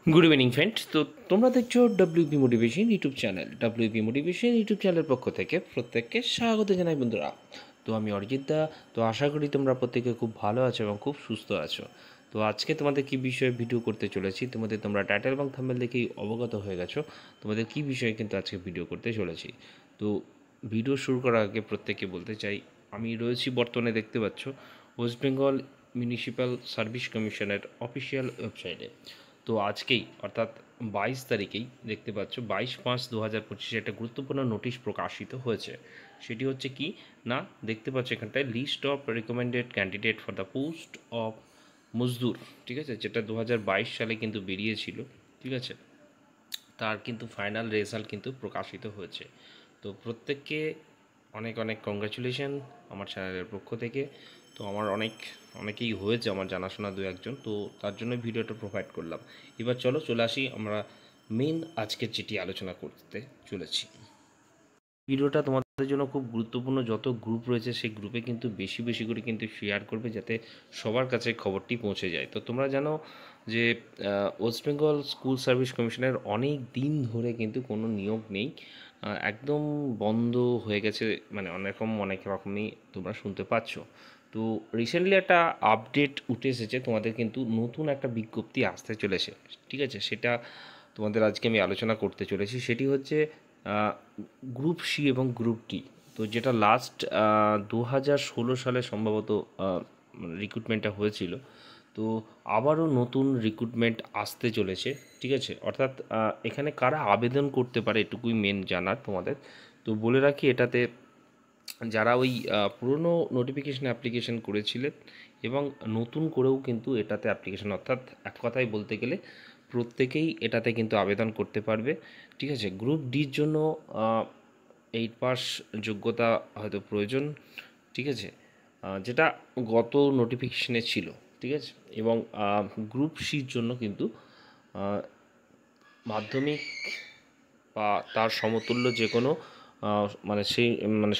Good evening friends. তো তোমরা দেখছো WP motivation YouTube channel. WP motivation YouTube চ্যানেলের পক্ষ থেকে প্রত্যেককে স্বাগত জানাই বন্ধুরা। তো আমি অরিজিৎ দা। তো আশা করি তোমরা প্রত্যেকে খুব ভালো আছো এবং খুব সুস্থ আছো। তো আজকে তোমাদের কী বিষয়ে ভিডিও করতে চলেছি, তোমরা টাইটেল এবং থাম্বনেল দেখেই অবগত হয়ে গেছো তোমাদের কী বিষয়ে কিন্তু আজকে ভিডিও করতে চলেছি। তো ভিডিও শুরু করার আগে প্রত্যেককে বলতে চাই, আমি রয়েছি বর্তমানে দেখতে পাচ্ছ ওয়েস্ট বেঙ্গল মিউনিসিপ্যাল সার্ভিস কমিশনের অফিসিয়াল ওয়েবসাইটে। তো আজকেই অর্থাৎ 22 তারিখেই দেখতে পাচ্ছ 22/5/2025 একটা গুরুত্বপূর্ণ নোটিশ প্রকাশিত হয়েছে। সেটি হচ্ছে কি না, দেখতে পাচ্ছ এখানটায় list of recommended candidate for the post of মজদুর, ঠিক আছে, যেটা 2022 সালে কিন্তু বেরিয়েছিল, ঠিক আছে। তার কিন্তু ফাইনাল রেজাল্ট কিন্তু প্রকাশিত হয়েছে। তো প্রত্যেককে অনেক অনেক কংগ্রাচুলেশন আমার চ্যানেলের পক্ষ থেকে। তো আমার অনেকেই হয়েছে আমার জানাশোনা দু একজন, তো তার জন্য ভিডিওটা প্রোভাইড করলাম। এবার চলে আসি আমরা মেন আজকের যেটি আলোচনা করতে চলেছি। ভিডিওটা তোমাদের জন্য খুব গুরুত্বপূর্ণ। যত গ্রুপ রয়েছে সেই গ্রুপে কিন্তু বেশি বেশি করে কিন্তু শেয়ার করবে, যাতে সবার কাছে খবরটি পৌঁছে যায়। তো তোমরা জানো যে ওয়েস্ট বেঙ্গল স্কুল সার্ভিস কমিশনের অনেক দিন ধরে কিন্তু কোনো নিয়োগ নেই, একদম বন্ধ হয়ে গেছে, মানে অনেক রকমই তোমরা শুনতে পাচ্ছ। তো রিসেন্টলি একটা আপডেট উঠে এসেছে, তোমাদের কিন্তু নতুন একটা বিজ্ঞপ্তি আসতে চলেছে, ঠিক আছে। সেটা তোমাদের আজকে আমি আলোচনা করতে চলেছি। সেটি হচ্ছে গ্রুপ সি এবং গ্রুপ ডি। তো যেটা লাস্ট 2016 সালে সম্ভবত রিক্রুটমেন্টটা হয়েছিল, তো আবারও নতুন রিক্রুটমেন্ট আসতে চলেছে, ঠিক আছে। অর্থাৎ এখানে কারা আবেদন করতে পারে এটুকুই মেন জানার তোমাদের। তো বলে রাখি, এটাতে যারা ওই পুরনো নোটিফিকেশন অ্যাপ্লিকেশন করেছিলেন এবং নতুন করেও কিন্তু এটাতে অ্যাপ্লিকেশন, অর্থাৎ এক কথায় বলতে গেলে প্রত্যেকেই এটাতে কিন্তু আবেদন করতে পারবে, ঠিক আছে। গ্রুপ ডির জন্য 8 পাস যোগ্যতা হয়তো প্রয়োজন, ঠিক আছে, যেটা গত নোটিফিকেশনে ছিল, ঠিক আছে। এবং গ্রুপ সির জন্য কিন্তু মাধ্যমিক বা তার সমতুল্য যে কোনো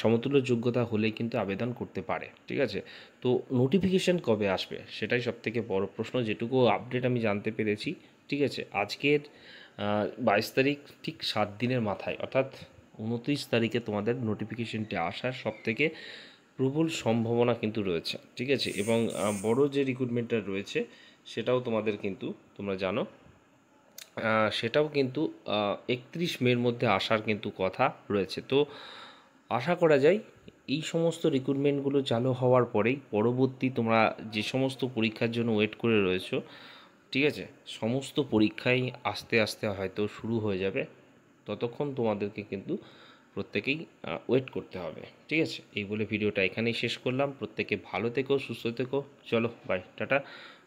সমতুল্য যোগ্যতা হলেই কিন্তু আবেদন করতে পারে, ঠিক আছে। তো নোটিফিকেশান কবে আসবে সেটাই সবথেকে বড় প্রশ্ন, যেটুকু আপডেট আমি জানতে পেরেছি, ঠিক আছে। আজকের 22 তারিখ, ঠিক 7 দিনের মাথায়, অর্থাৎ 29 তারিখে তোমাদের নোটিফিকেশানটি আসার সবথেকে প্রবল সম্ভাবনা কিন্তু রয়েছে, ঠিক আছে। এবং বড় যে রিক্রুটমেন্টটা রয়েছে সেটাও তোমাদের কিন্তু তোমরা জানো, সেটাও কিন্তু 31 মের মধ্যে আসার কিন্তু কথা রয়েছে। তো আশা করা যায় এই সমস্ত রিক্রুটমেন্টগুলো চালু হওয়ার পরেই পরবর্তী তোমরা যে সমস্ত পরীক্ষার জন্য ওয়েট করে রয়েছো, ঠিক আছে, সমস্ত পরীক্ষাই আস্তে আস্তে হয়তো শুরু হয়ে যাবে। ততক্ষণ তোমাদেরকে কিন্তু প্রত্যেকেই ওয়েট করতে হবে, ঠিক আছে। এই বলে ভিডিওটা এখানেই শেষ করলাম। প্রত্যেকে ভালো থেকো, সুস্থ থেকো। চলো বাই, টাটা,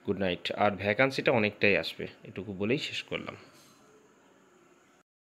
গুড নাইট। আর ভ্যাকান্সিটা অনেকটাই আসবে, এটুকু বলেই শেষ করলাম।